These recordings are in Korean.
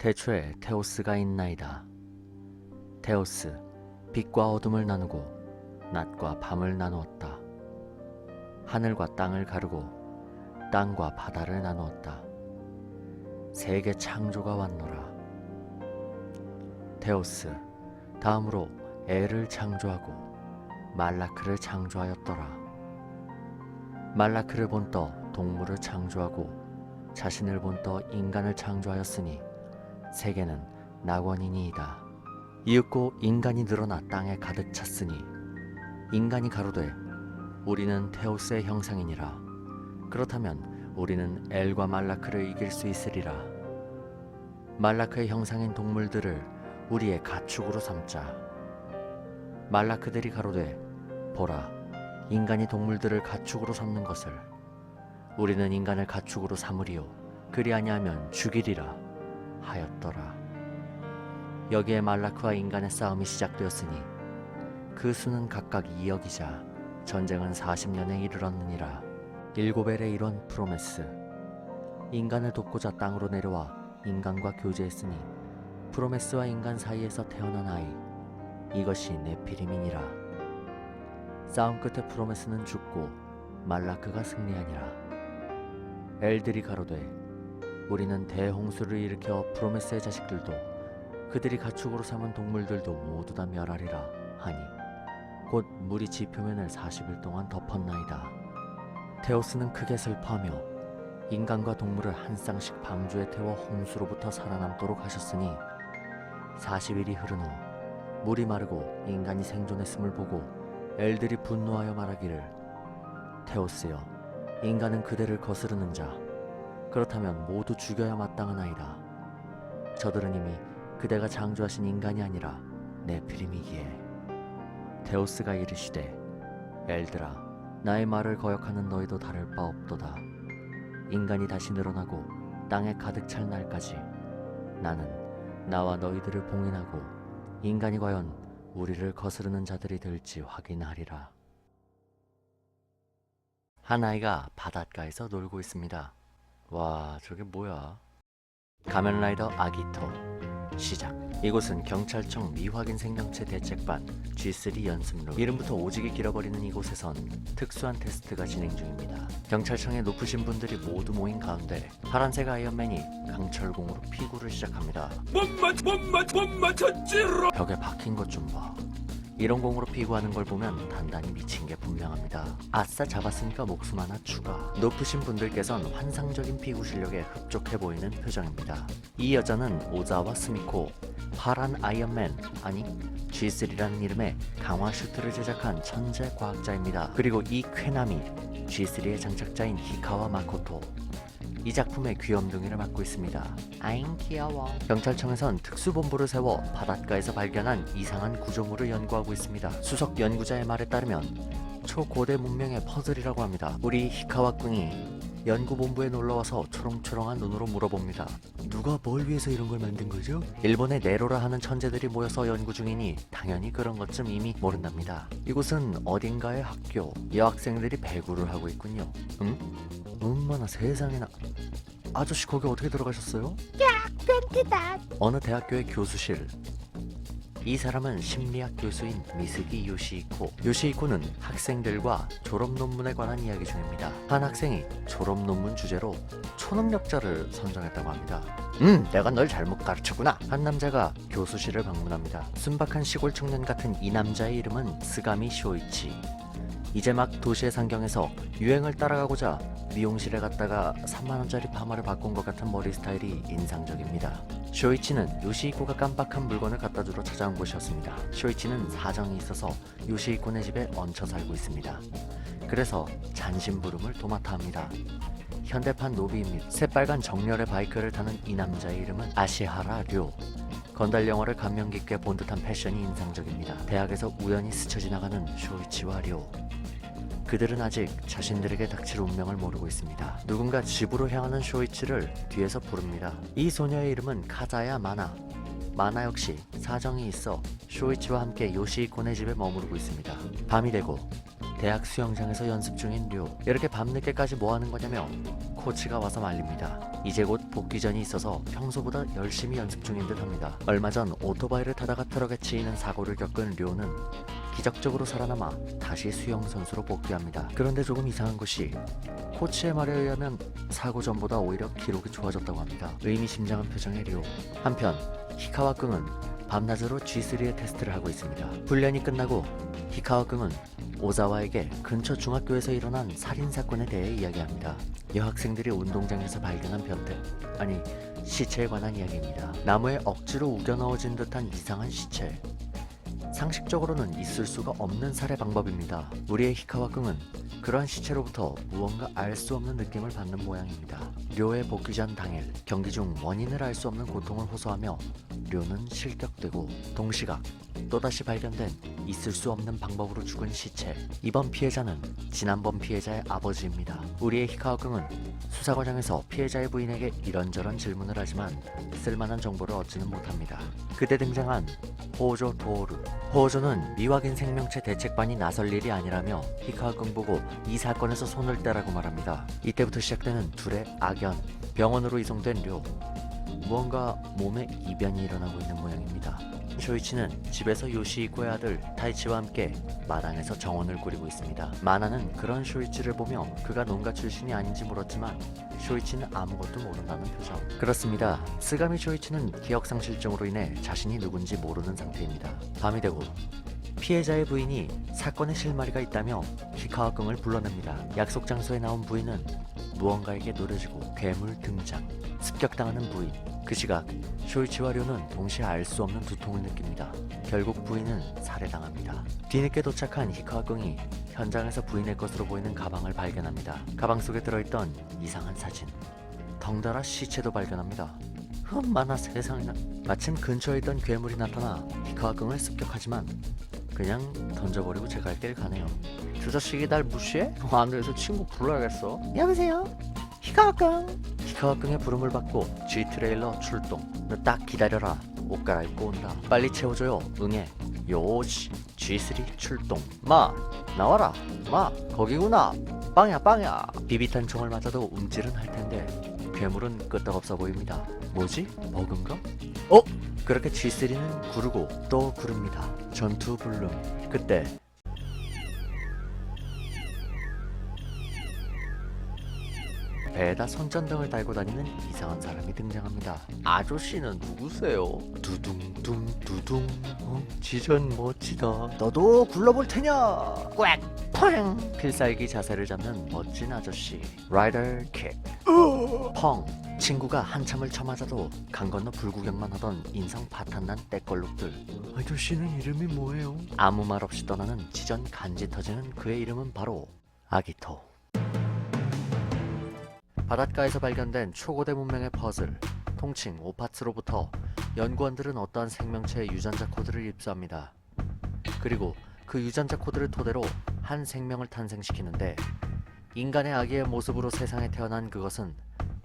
태초에 테오스가 있나이다. 테오스, 빛과 어둠을 나누고 낮과 밤을 나누었다. 하늘과 땅을 가르고 땅과 바다를 나누었다. 세계 창조가 왔노라. 테오스, 다음으로 엘을 창조하고 말라크를 창조하였더라. 말라크를 본떠 동물을 창조하고 자신을 본떠 인간을 창조하였으니 세계는 낙원이니이다. 이윽고 인간이 늘어나 땅에 가득 찼으니 인간이 가로되 우리는 테오스의 형상이니라. 그렇다면 우리는 엘과 말라크를 이길 수 있으리라. 말라크의 형상인 동물들을 우리의 가축으로 삼자. 말라크들이 가로되 보라, 인간이 동물들을 가축으로 삼는 것을 우리는 인간을 가축으로 삼으리요 그리 아니하면 죽이리라 하였더라. 여기에 말라크와 인간의 싸움이 시작되었으니 그 수는 각각 2억이자 전쟁은 40년에 이르렀느니라. 7엘의 일원 프로메스, 인간을 돕고자 땅으로 내려와 인간과 교제했으니 프로메스와 인간 사이에서 태어난 아이, 이것이 네피림이니라. 싸움 끝에 프로메스는 죽고 말라크가 승리하니라. 엘들이 가로되 우리는 대홍수를 일으켜 프로메스의 자식들도 그들이 가축으로 삼은 동물들도 모두 다 멸하리라 하니 곧 물이 지표면을 40일 동안 덮었나이다. 테오스는 크게 슬퍼하며 인간과 동물을 한 쌍씩 방주에 태워 홍수로부터 살아남도록 하셨으니 40일이 흐른 후 물이 마르고 인간이 생존했음을 보고 엘들이 분노하여 말하기를 테오스여, 인간은 그대를 거스르는 자, 그렇다면 모두 죽여야 마땅하나이다. 저들은 이미 그대가 창조하신 인간이 아니라 네피림이기에. 테오스가 이르시되 엘들아, 나의 말을 거역하는 너희도 다를 바 없도다. 인간이 다시 늘어나고 땅에 가득 찰 날까지 나는 나와 너희들을 봉인하고 인간이 과연 우리를 거스르는 자들이 될지 확인하리라. 한 아이가 바닷가에서 놀고 있습니다. 와, 저게 뭐야? 가면라이더 아기토 시작. 이곳은 경찰청 미확인 생명체 대책반 G3 연습로. 이름부터 오지게 길어버리는 이곳에선 특수한 테스트가 진행 중입니다. 경찰청에 높으신 분들이 모두 모인 가운데 파란색 아이언맨이 강철공으로 피구를 시작합니다. 못 맞췄지로. 벽에 박힌 것 좀 봐. 이런 공으로 피구하는 걸 보면 단단히 미친 게 분명합니다. 아싸, 잡았으니까 목숨 하나 추가. 높으신 분들께선 환상적인 피구 실력에 흡족해 보이는 표정입니다. 이 여자는 오자와 스미코, 파란 아이언맨, 아니 G3라는 이름의 강화 슈트를 제작한 천재 과학자입니다. 그리고 이 쾌남이 G3의 장착자인 히카와 마코토, 이 작품의 귀염둥이를 맡고 있습니다. 아잉 귀여워. 경찰청에선 특수본부를 세워 바닷가에서 발견한 이상한 구조물을 연구하고 있습니다. 수석 연구자의 말에 따르면 초고대 문명의 퍼즐이라고 합니다. 우리 히카와 꿍이 연구본부에 놀러와서 초롱초롱한 눈으로 물어봅니다. 누가 뭘 위해서 이런 걸 만든 거죠? 일본의 네로라 하는 천재들이 모여서 연구 중이니 당연히 그런 것쯤 이미 모른답니다. 이곳은 어딘가의 학교. 여학생들이 배구를 하고 있군요. 응? 엄마나 세상에나. 아저씨 거기 어떻게 들어가셨어요? 야, 벤트다. 어느 대학교의 교수실. 이 사람은 심리학 교수인 미스기 요시이코. 요시이코는 학생들과 졸업 논문에 관한 이야기 중입니다. 한 학생이 졸업 논문 주제로 초능력자를 선정했다고 합니다. 내가 널 잘못 가르쳤구나. 한 남자가 교수실을 방문합니다. 순박한 시골 청년 같은 이 남자의 이름은 스가미 쇼이치. 이제 막 도시의 상경에서 유행을 따라가고자 미용실에 갔다가 3만원짜리 파마를 바꾼 것 같은 머리 스타일이 인상적입니다. 쇼이치는 요시이코가 깜빡한 물건을 갖다 주러 찾아온 곳이었습니다. 쇼이치는 사정이 있어서 요시이코네 집에 얹혀 살고 있습니다. 그래서 잔심부름을 도맡아 합니다. 현대판 노비 및 새빨간 정렬의 바이크를 타는 이 남자의 이름은 아시하라 료. 건달 영화를 감명 깊게 본 듯한 패션이 인상적입니다. 대학에서 우연히 스쳐 지나가는 쇼이치와 료. 그들은 아직 자신들에게 닥칠 운명을 모르고 있습니다. 누군가 집으로 향하는 쇼이치를 뒤에서 부릅니다. 이 소녀의 이름은 카자야 마나. 마나 역시 사정이 있어 쇼이치와 함께 요시이코네 집에 머무르고 있습니다. 밤이 되고 대학 수영장에서 연습 중인 료. 이렇게 밤늦게까지 뭐 하는 거냐며 코치가 와서 말립니다. 이제 곧 복귀전이 있어서 평소보다 열심히 연습 중인 듯합니다. 얼마 전 오토바이를 타다가 트럭에 치이는 사고를 겪은 료는 기적적으로 살아남아 다시 수영 선수로 복귀합니다. 그런데 조금 이상한 것이 코치의 말에 의하면 사고 전보다 오히려 기록이 좋아졌다고 합니다. 의미심장한 표정의 료. 한편 히카와 끙은 밤낮으로 G3의 테스트를 하고 있습니다. 훈련이 끝나고 히카와 끙은 오자와에게 근처 중학교에서 일어난 살인사건에 대해 이야기합니다. 여학생들이 운동장에서 발견한 변태, 아니 시체에 관한 이야기입니다. 나무에 억지로 우겨 넣어진 듯한 이상한 시체. 상식적으로는 있을 수가 없는 살해 방법입니다. 우리의 히카와 끙은 그러한 시체로부터 무언가 알 수 없는 느낌을 받는 모양입니다. 료의 복귀 전 당일 경기 중 원인을 알 수 없는 고통을 호소하며 료는 실격되고 동시각 또다시 발견된 있을 수 없는 방법으로 죽은 시체. 이번 피해자는 지난번 피해자의 아버지입니다. 우리의 히카와 끙은 수사 과정에서 피해자의 부인에게 이런저런 질문을 하지만 쓸만한 정보를 얻지는 못합니다. 그때 등장한 호조 도오루. 호조는 미확인 생명체 대책반이 나설 일이 아니라며 히카와 끙 보고 이 사건에서 손을 떼라고 말합니다. 이때부터 시작되는 둘의 악연. 병원으로 이송된 료. 무언가 몸에 이변이 일어나고 있는 모양입니다. 쇼이치는 집에서 요시히코의 아들 타이치와 함께 마당에서 정원을 꾸리고 있습니다. 마나는 그런 쇼이치를 보며 그가 농가 출신이 아닌지 물었지만 쇼이치는 아무것도 모른다는 표정. 그렇습니다. 스가미 쇼이치는 기억상실증으로 인해 자신이 누군지 모르는 상태입니다. 밤이 되고 피해자의 부인이 사건의 실마리가 있다며 히카와 끙을 불러냅니다. 약속 장소에 나온 부인은 무언가에게 노려지고 괴물 등장. 습격당하는 부인. 그 시각 쇼이치와 료는 동시에 알 수 없는 두통을 느낍니다. 결국 부인은 살해당합니다. 뒤늦게 도착한 히카와 끙이 현장에서 부인의 것으로 보이는 가방을 발견합니다. 가방 속에 들어있던 이상한 사진. 덩달아 시체도 발견합니다. 흠마나 세상에나. 마침 근처에 있던 괴물이 나타나 히카와 끙을 습격하지만 그냥 던져버리고 제 갈 길 가네요. 저 자식이 날 무시해? 안 돼서 친구 불러야겠어. 여보세요? 히카와 끙. 히카와 끙의 부름을 받고 G 트레일러 출동. 너 딱 기다려라. 옷 갈아입고 온다. 빨리 채워줘요. 응해. 요시 G3 출동. 마 나와라. 마 거기구나. 빵야 빵야. 비비탄 총을 맞아도 움찔은 할 텐데 괴물은 끄떡없어 보입니다. 뭐지? 버그인가? 그렇게 G3는 구르고 또 구릅니다. 전투 불능. 그때 배에다 손전등을 달고 다니는 이상한 사람이 등장합니다. 아저씨는 누구세요? 두둥둥 두둥. 지전 멋지다. 너도 굴러볼 테냐? 꽥 팡. 필살기 자세를 잡는 멋진 아저씨. 라이더 킥. 펑. 친구가 한참을 쳐맞아도 강 건너 불구경만 하던 인성 파탄난 떼걸룩들. 아저씨는 이름이 뭐예요? 아무 말 없이 떠나는 지전 간지 터지는 그의 이름은 바로 아기토. 바닷가에서 발견된 초고대 문명의 퍼즐, 통칭 오파츠로부터 연구원들은 어떠한 생명체의 유전자 코드를 입수합니다. 그리고 그 유전자 코드를 토대로 한 생명을 탄생시키는데 인간의 아기의 모습으로 세상에 태어난 그것은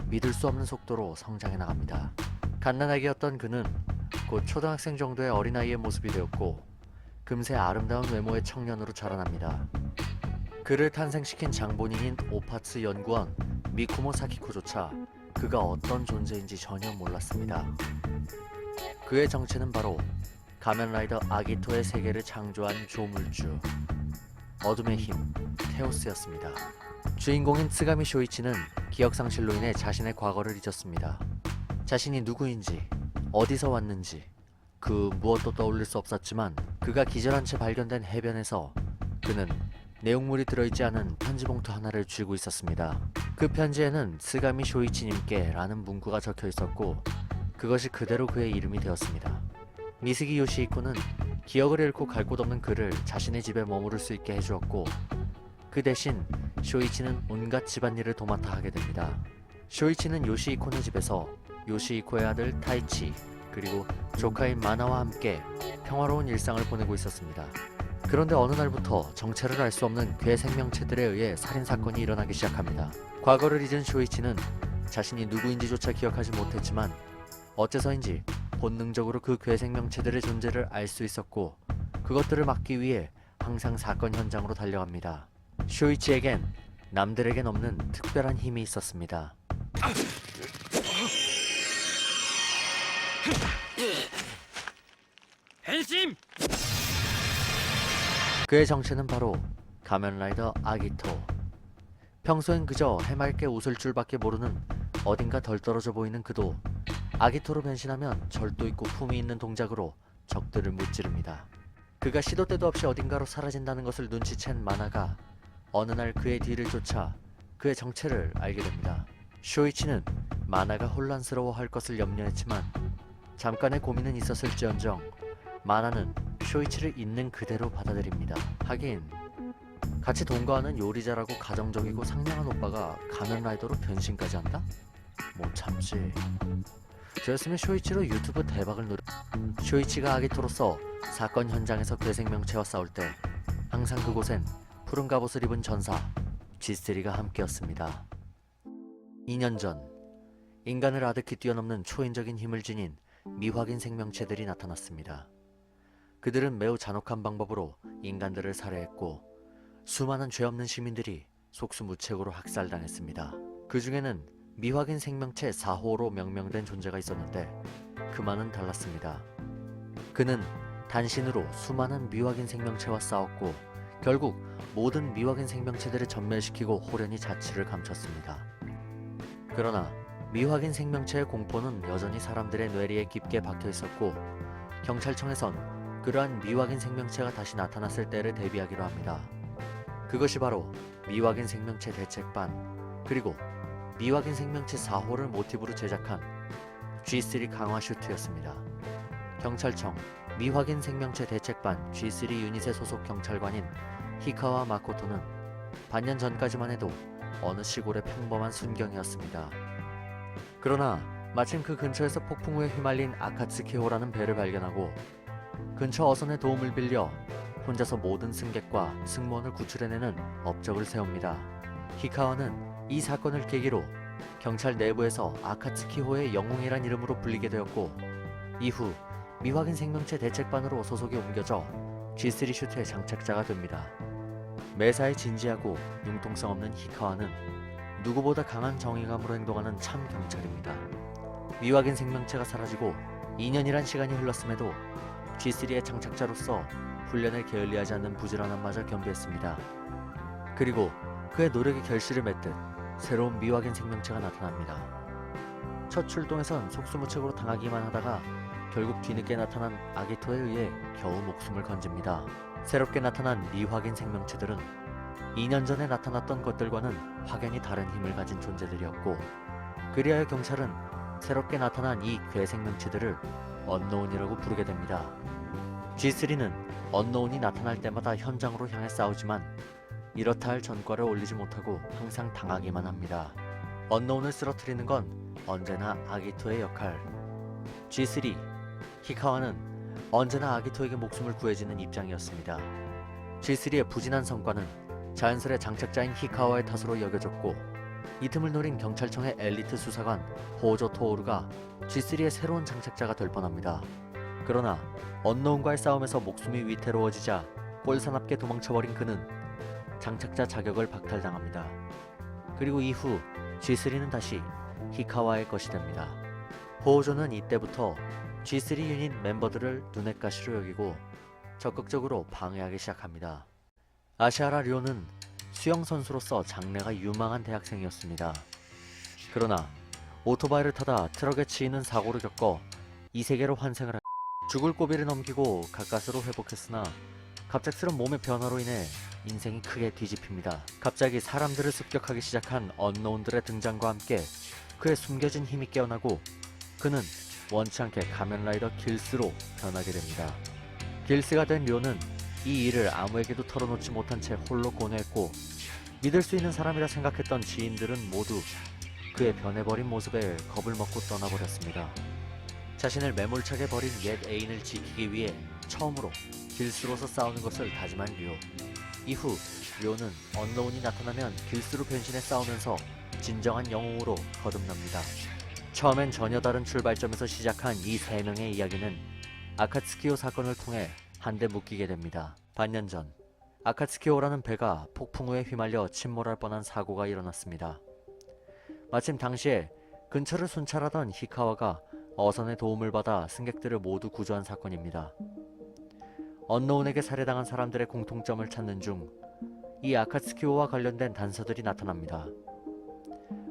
믿을 수 없는 속도로 성장해 나갑니다. 갓난아기였던 그는 곧 초등학생 정도의 어린아이의 모습이 되었고 금세 아름다운 외모의 청년으로 자라납니다. 그를 탄생시킨 장본인인 오파츠 연구원 미쿠모 사키코조차 그가 어떤 존재인지 전혀 몰랐습니다. 그의 정체는 바로 가면라이더 아기토의 세계를 창조한 조물주, 어둠의 힘, 테오스였습니다. 주인공인 스가미 쇼이치는 기억상실로 인해 자신의 과거를 잊었습니다. 자신이 누구인지, 어디서 왔는지 그 무엇도 떠올릴 수 없었지만 그가 기절한 채 발견된 해변에서 그는 내용물이 들어있지 않은 편지 봉투 하나를 쥐고 있었습니다. 그 편지에는 스가미 쇼이치님께 라는 문구가 적혀 있었고 그것이 그대로 그의 이름이 되었습니다. 미스기 요시히코는 기억을 잃고 갈 곳 없는 그를 자신의 집에 머무를 수 있게 해주었고 그 대신 쇼이치는 온갖 집안일을 도맡아 하게 됩니다. 쇼이치는 요시히코네 집에서 요시히코의 아들 타이치 그리고 조카인 마나와 함께 평화로운 일상을 보내고 있었습니다. 그런데 어느 날부터 정체를 알 수 없는 괴 생명체들에 의해 살인사건이 일어나기 시작합니다. 과거를 잊은 쇼이치는 자신이 누구인지조차 기억하지 못했지만 어째서인지 본능적으로 그 괴 생명체들의 존재를 알 수 있었고 그것들을 막기 위해 항상 사건 현장으로 달려갑니다. 쇼이치에겐 남들에겐 없는 특별한 힘이 있었습니다. 벤심! 그의 정체는 바로 가면라이더 아기토. 평소엔 그저 해맑게 웃을 줄밖에 모르는 어딘가 덜 떨어져 보이는 그도 아기토로 변신하면 절도 있고 품위 있는 동작으로 적들을 무찌릅니다. 그가 시도 때도 없이 어딘가로 사라진다는 것을 눈치챈 마나가 어느 날 그의 뒤를 쫓아 그의 정체를 알게 됩니다. 쇼이치는 마나가 혼란스러워할 것을 염려했지만 잠깐의 고민은 있었을지언정 마나는 쇼이치를 있는 그대로 받아들입니다. 하긴 같이 동거하는 요리잘하고 가정적이고 상냥한 오빠가 가면라이더로 변신까지 한다? 못 참지. 저였으면 쇼이치로 유튜브 대박을 노려. 쇼이치가 아기토로서 사건 현장에서 괴생명체와 싸울 때 항상 그곳엔 푸른 갑옷을 입은 전사 G3가 함께였습니다. 2년 전 인간을 아득히 뛰어넘는 초인적인 힘을 지닌 미확인 생명체들이 나타났습니다. 그들은 매우 잔혹한 방법으로 인간들을 살해했고 수많은 죄 없는 시민들이 속수무책으로 학살당했습니다. 그 중에는 미확인 생명체 4호로 명명된 존재가 있었는데 그만은 달랐습니다. 그는 단신으로 수많은 미확인 생명체와 싸웠고 결국 모든 미확인 생명체들을 전멸시키고 호련히 자취를 감췄습니다. 그러나 미확인 생명체의 공포는 여전히 사람들의 뇌리에 깊게 박혀 있었고 경찰청에선 그러한 미확인 생명체가 다시 나타났을 때를 대비하기로 합니다. 그것이 바로 미확인 생명체 대책반 그리고 미확인 생명체 4호를 모티브로 제작한 G3 강화 슈트였습니다. 경찰청 미확인 생명체 대책반 G3 유닛의 소속 경찰관인 히카와 마코토는 반년 전까지만 해도 어느 시골의 평범한 순경이었습니다. 그러나 마침 그 근처에서 폭풍 우에 휘말린 아카츠키호라는 배를 발견하고 근처 어선의 도움을 빌려 혼자서 모든 승객과 승무원을 구출해내는 업적을 세웁니다. 히카와는 이 사건을 계기로 경찰 내부에서 아카츠키호의 영웅이란 이름으로 불리게 되었고 이후 미확인 생명체 대책반으로 소속이 옮겨져 G3 슈트의 장착자가 됩니다. 매사에 진지하고 융통성 없는 히카와는 누구보다 강한 정의감으로 행동하는 참 경찰입니다. 미확인 생명체가 사라지고 2년이란 시간이 흘렀음에도 G3의 장착자로서 훈련을 게을리하지 않는 부지런함마저 겸비했습니다. 그리고 그의 노력이 결실을 맺듯 새로운 미확인 생명체가 나타납니다. 첫 출동에선 속수무책으로 당하기만 하다가 결국 뒤늦게 나타난 아기토에 의해 겨우 목숨을 건집니다. 새롭게 나타난 미확인 생명체들은 2년 전에 나타났던 것들과는 확연히 다른 힘을 가진 존재들이었고 그리하여 경찰은 새롭게 나타난 이 괴생명체들을 언노운이라고 부르게 됩니다. G3는 언노운이 나타날 때마다 현장으로 향해 싸우지만 이렇다 할 전과를 올리지 못하고 항상 당하기만 합니다. 언노운을 쓰러뜨리는 건 언제나 아기토의 역할. G3, 히카와는 언제나 아기토에게 목숨을 구해주는 입장이었습니다. G3의 부진한 성과는 자연스레 장착자인 히카와의 탓으로 여겨졌고 이 틈을 노린 경찰청의 엘리트 수사관 호조 토오루가 G3의 새로운 장착자가 될 뻔합니다. 그러나 언노운과의 싸움에서 목숨이 위태로워지자 꼴사납게 도망쳐버린 그는 장착자 자격을 박탈당합니다. 그리고 이후 G3는 다시 히카와의 것이 됩니다. 호조는 이때부터 G3 유닛 멤버들을 눈엣 가시로 여기고 적극적으로 방해하기 시작합니다. 아시아라 료는 수영 선수로서 장래가 유망한 대학생이었습니다. 그러나 오토바이를 타다 트럭에 치이는 사고를 겪어 이 세계로 환생을 죽을 고비를 넘기고 가까스로 회복했으나 갑작스런 몸의 변화로 인해 인생이 크게 뒤집힙니다. 갑자기 사람들을 습격하기 시작한 언노운들의 등장과 함께 그의 숨겨진 힘이 깨어나고 그는 원치 않게 가면라이더 길스로 변하게 됩니다. 길스가 된 료는 이 일을 아무에게도 털어놓지 못한 채 홀로 고뇌했고 믿을 수 있는 사람이라 생각했던 지인들은 모두 그의 변해버린 모습에 겁을 먹고 떠나버렸습니다. 자신을 매몰차게 버린 옛 애인을 지키기 위해 처음으로 길스로서 싸우는 것을 다짐한 료. 이후 료는 언노운이 나타나면 길스로 변신해 싸우면서 진정한 영웅으로 거듭납니다. 처음엔 전혀 다른 출발점에서 시작한 이 세 명의 이야기는 아카츠키호 사건을 통해 한데 묶이게 됩니다. 반년 전 아카츠키호라는 배가 폭풍우에 휘말려 침몰할 뻔한 사고가 일어났습니다. 마침 당시에 근처를 순찰하던 히카와가 어선의 도움을 받아 승객들을 모두 구조한 사건입니다. 언노운에게 살해당한 사람들의 공통점을 찾는 중 이 아카츠키호와 관련된 단서들이 나타납니다.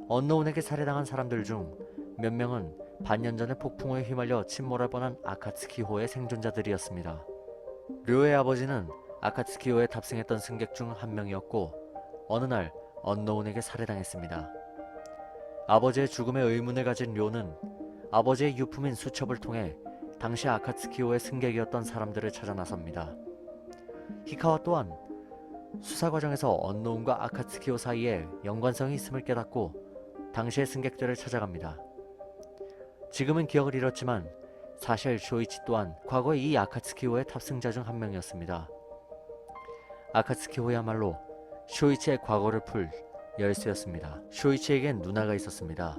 언노운에게 살해당한 사람들 중 몇 명은 반년 전에 폭풍우에 휘말려 침몰할 뻔한 아카츠키호의 생존자들이었습니다. 료의 아버지는 아카츠키호에 탑승했던 승객 중 한 명이었고 어느 날 언노운에게 살해당했습니다. 아버지의 죽음에 의문을 가진 료는 아버지의 유품인 수첩을 통해 당시 아카츠키호의 승객이었던 사람들을 찾아 나섭니다. 히카와 또한 수사 과정에서 언노운과 아카츠키호 사이에 연관성이 있음을 깨닫고 당시의 승객들을 찾아갑니다. 지금은 기억을 잃었지만 사실 쇼이치 또한 과거에 이 아카츠키호의 탑승자 중 한 명이었습니다. 아카츠키호야말로 쇼이치의 과거를 풀 열쇠였습니다. 쇼이치에겐 누나가 있었습니다.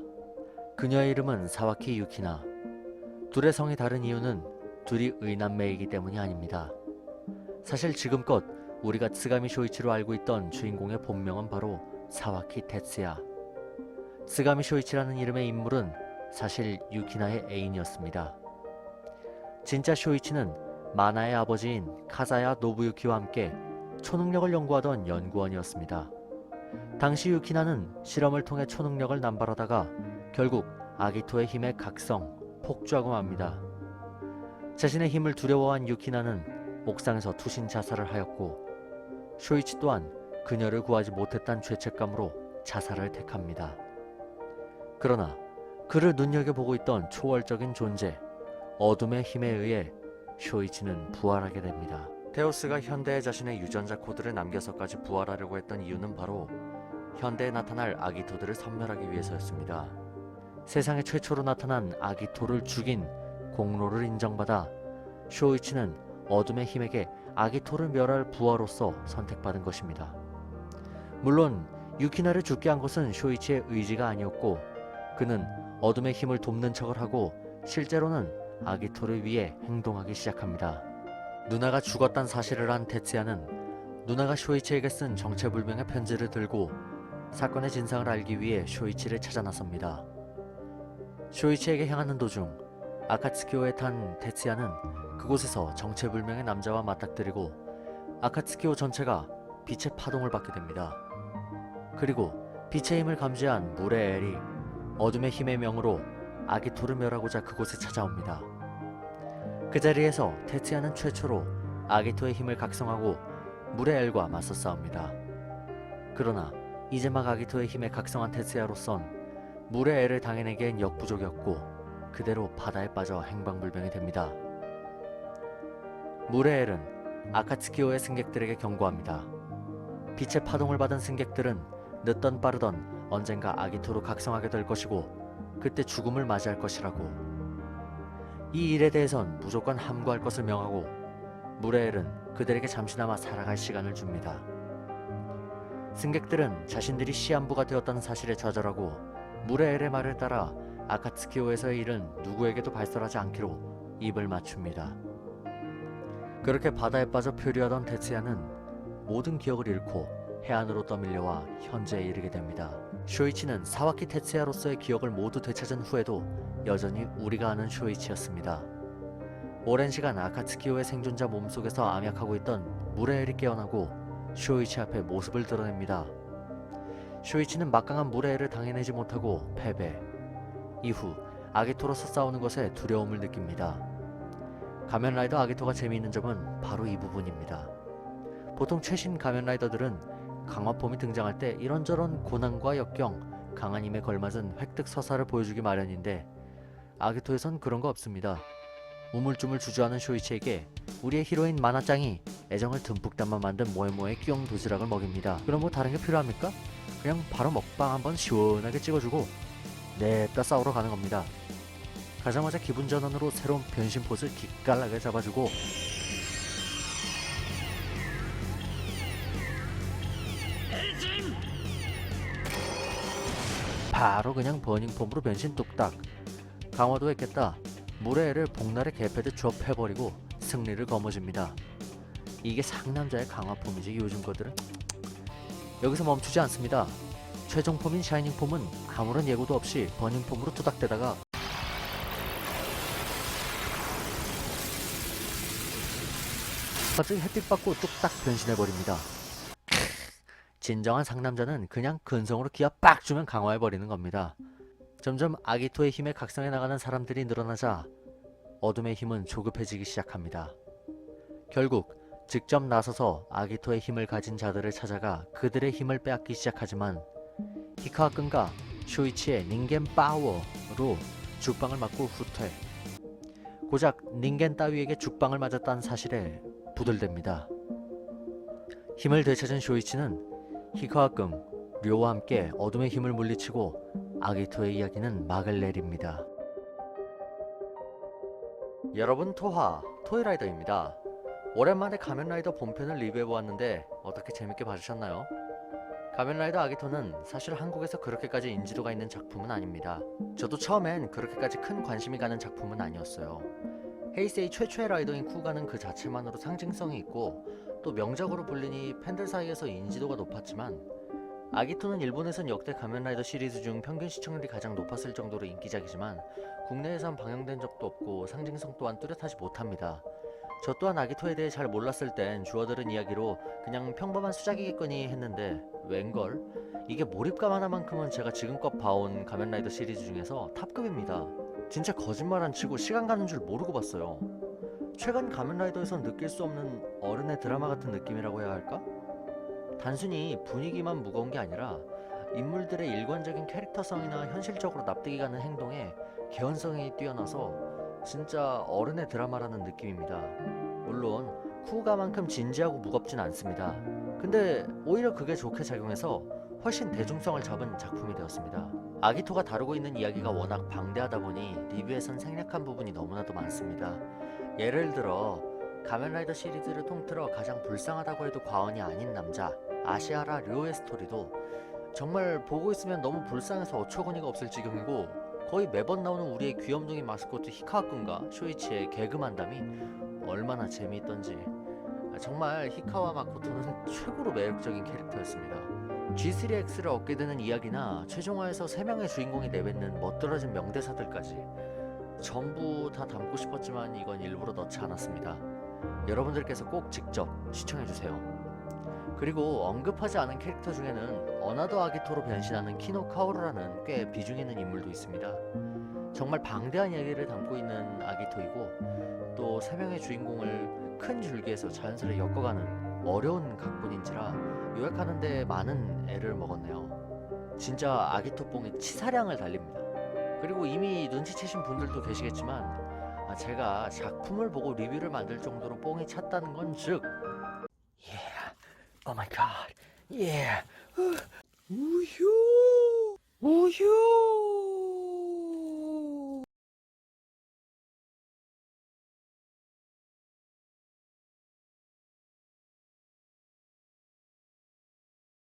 그녀의 이름은 사와키 유키나. 둘의 성이 다른 이유는 둘이 의남매이기 때문이 아닙니다. 사실 지금껏 우리가 츠가미 쇼이치로 알고 있던 주인공의 본명은 바로 사와키 테츠야. 츠가미 쇼이치라는 이름의 인물은 사실 유키나의 애인이었습니다. 진짜 쇼이치는 마나의 아버지인 카자야 노부유키와 함께 초능력을 연구하던 연구원이었습니다. 당시 유키나는 실험을 통해 초능력을 남발하다가 결국 아기토의 힘에 각성, 폭주하고 맙니다. 자신의 힘을 두려워한 유키나는 옥상에서 투신 자살을 하였고 쇼이치 또한 그녀를 구하지 못했다는 죄책감으로 자살을 택합니다. 그러나 그를 눈여겨보고 있던 초월적인 존재, 어둠의 힘에 의해 쇼이치는 부활하게 됩니다. 테오스가 현대에 자신의 유전자 코드를 남겨서까지 부활하려고 했던 이유는 바로 현대에 나타날 아기토들을 섬멸하기 위해서였습니다. 세상에 최초로 나타난 아기토를 죽인 공로를 인정받아 쇼이치는 어둠의 힘에게 아기토를 멸할 부하로서 선택받은 것입니다. 물론 유키나를 죽게 한 것은 쇼이치의 의지가 아니었고 그는 어둠의 힘을 돕는 척을 하고 실제로는 아기토를 위해 행동하기 시작합니다. 누나가 죽었단 사실을 안 테츠야는 누나가 쇼이치에게 쓴 정체불명의 편지를 들고 사건의 진상을 알기 위해 쇼이치를 찾아 나섭니다. 쇼이치에게 향하는 도중 아카츠키호에 탄 테츠야는 그곳에서 정체불명의 남자와 맞닥뜨리고 아카츠키호 전체가 빛의 파동을 받게 됩니다. 그리고 빛의 힘을 감지한 물의 엘이 어둠의 힘의 명으로 아기토를 멸하고자 그곳에 찾아옵니다. 그 자리에서 테츠야는 최초로 아기토의 힘을 각성하고 물의 엘과 맞서 싸웁니다. 그러나 이제 막 아기토의 힘에 각성한 테츠야로선 물의 엘을 당해내기엔 역부족이었고 그대로 바다에 빠져 행방불명이 됩니다. 물의 엘은 아카츠키호의 승객들에게 경고합니다. 빛의 파동을 받은 승객들은 늦던 빠르던 언젠가 아기토로 각성하게 될 것이고 그때 죽음을 맞이할 것이라고. 이 일에 대해선 무조건 함구할 것을 명하고 물의 엘은 그들에게 잠시나마 살아갈 시간을 줍니다. 승객들은 자신들이 시한부가 되었다는 사실에 좌절하고 물의 엘의 말을 따라 아카츠키호에서의 일은 누구에게도 발설하지 않기로 입을 맞춥니다. 그렇게 바다에 빠져 표류하던 테츠야는 모든 기억을 잃고 해안으로 떠밀려와 현재에 이르게 됩니다. 쇼이치는 사와키 테츠야로서의 기억을 모두 되찾은 후에도 여전히 우리가 아는 쇼이치였습니다. 오랜 시간 아카츠키호의 생존자 몸속에서 암약하고 있던 물의 엘이 깨어나고 쇼이치 앞에 모습을 드러냅니다. 쇼이치는 막강한 물의 엘을 당해내지 못하고 패배. 이후 아기토로서 싸우는 것에 두려움을 느낍니다. 가면라이더 아기토가 재미있는 점은 바로 이 부분입니다. 보통 최신 가면라이더들은 강화폼이 등장할 때 이런저런 고난과 역경, 강한 힘에 걸맞은 획득 서사를 보여주기 마련인데 아기토에선 그런 거 없습니다. 우물쭈물 주저하는 쇼이치에게 우리의 히로인 마나짱이 애정을 듬뿍 담아 만든 모에모에 끼용 도시락을 먹입니다. 그럼 뭐 다른 게 필요합니까? 그냥 바로 먹방 한번 시원하게 찍어주고 냅다 싸우러 가는 겁니다. 가자마자 기분 전환으로 새로운 변신 포즈를 기깔나게 잡아주고 헬심! 바로 그냥 버닝폼으로 변신 뚝딱. 강화도 했겠다. 물의 애를 복날에 개패듯 좁혀버리고 승리를 거머쥡니다. 이게 상남자의 강화폼이지 요즘 것들은. 여기서 멈추지 않습니다. 최종 폼인 샤이닝 폼은 아무런 예고도 없이 버닝 폼으로 투닥대다가 갑자기 햇빛 받고 뚝딱 변신해버립니다. 진정한 상남자는 그냥 근성으로 기아 빡 주면 강화해버리는 겁니다. 점점 아기토의 힘에 각성해 나가는 사람들이 늘어나자 어둠의 힘은 조급해지기 시작합니다. 결국 직접 나서서 아기토의 힘을 가진 자들을 찾아가 그들의 힘을 빼앗기 시작하지만 히카와끈과 쇼이치의 닌겐 파워로 죽방을 맞고 후퇴. 고작 닌겐 따위에게 죽방을 맞았다는 사실에 부들댑니다. 힘을 되찾은 쇼이치는 히카와끈, 료와 함께 어둠의 힘을 물리치고 아기토의 이야기는 막을 내립니다. 여러분, 토이라이더입니다. 오랜만에 가면라이더 본편을 리뷰해보았는데 어떻게 재밌게 봐주셨나요? 가면라이더 아기토는 사실 한국에서 그렇게까지 인지도가 있는 작품은 아닙니다. 저도 처음엔 그렇게까지 큰 관심이 가는 작품은 아니었어요. 헤이세이 최초의 라이더인 쿠가는 그 자체만으로 상징성이 있고 또 명작으로 불리니 팬들 사이에서 인지도가 높았지만 아기토는 일본에선 역대 가면라이더 시리즈 중 평균 시청률이 가장 높았을 정도로 인기작이지만 국내에선 방영된 적도 없고 상징성 또한 뚜렷하지 못합니다. 저 또한 아기토에 대해 잘 몰랐을 땐 주워들은 이야기로 그냥 평범한 수작이겠거니 했는데 웬걸? 이게 몰입감 하나만큼은 제가 지금껏 봐온 가면라이더 시리즈 중에서 탑급입니다. 진짜 거짓말 안 치고 시간 가는 줄 모르고 봤어요. 최근 가면라이더에선 느낄 수 없는 어른의 드라마 같은 느낌이라고 해야 할까? 단순히 분위기만 무거운 게 아니라 인물들의 일관적인 캐릭터성이나 현실적으로 납득이 가는 행동에 개연성이 뛰어나서 진짜 어른의 드라마라는 느낌입니다. 물론 쿠가만큼 진지하고 무겁진 않습니다. 근데 오히려 그게 좋게 작용해서 훨씬 대중성을 잡은 작품이 되었습니다. 아기토가 다루고 있는 이야기가 워낙 방대하다 보니 리뷰에선 생략한 부분이 너무나도 많습니다. 예를 들어 가면라이더 시리즈를 통틀어 가장 불쌍하다고 해도 과언이 아닌 남자 아시아라 료의 스토리도 정말 보고 있으면 너무 불쌍해서 어처구니가 없을 지경이고 거의 매번 나오는 우리의 귀염둥이 마스코트 히카와끈과 쇼이치의 개그 만담이 얼마나 재미있던지 정말 히카와 마코토는 최고로 매력적인 캐릭터였습니다. G3X를 얻게 되는 이야기나 최종화에서 3명의 주인공이 내뱉는 멋들어진 명대사들까지 전부 다 담고 싶었지만 이건 일부러 넣지 않았습니다. 여러분들께서 꼭 직접 시청해주세요. 그리고 언급하지 않은 캐릭터 중에는 어나더 아기토로 변신하는 키노 카오루라는 꽤 비중 있는 인물도 있습니다. 정말 방대한 이야기를 담고 있는 아기토이고 또 3명의 주인공을 큰 줄기에서 자연스레 엮어가는 어려운 각본인지라 요약하는데 많은 애를 먹었네요. 진짜 아기토 뽕이 치사량을 달립니다. 그리고 이미 눈치채신 분들도 계시겠지만 제가 작품을 보고 리뷰를 만들 정도로 뽕이 찼다는 건 즉 Oh my god, yeah. 우효.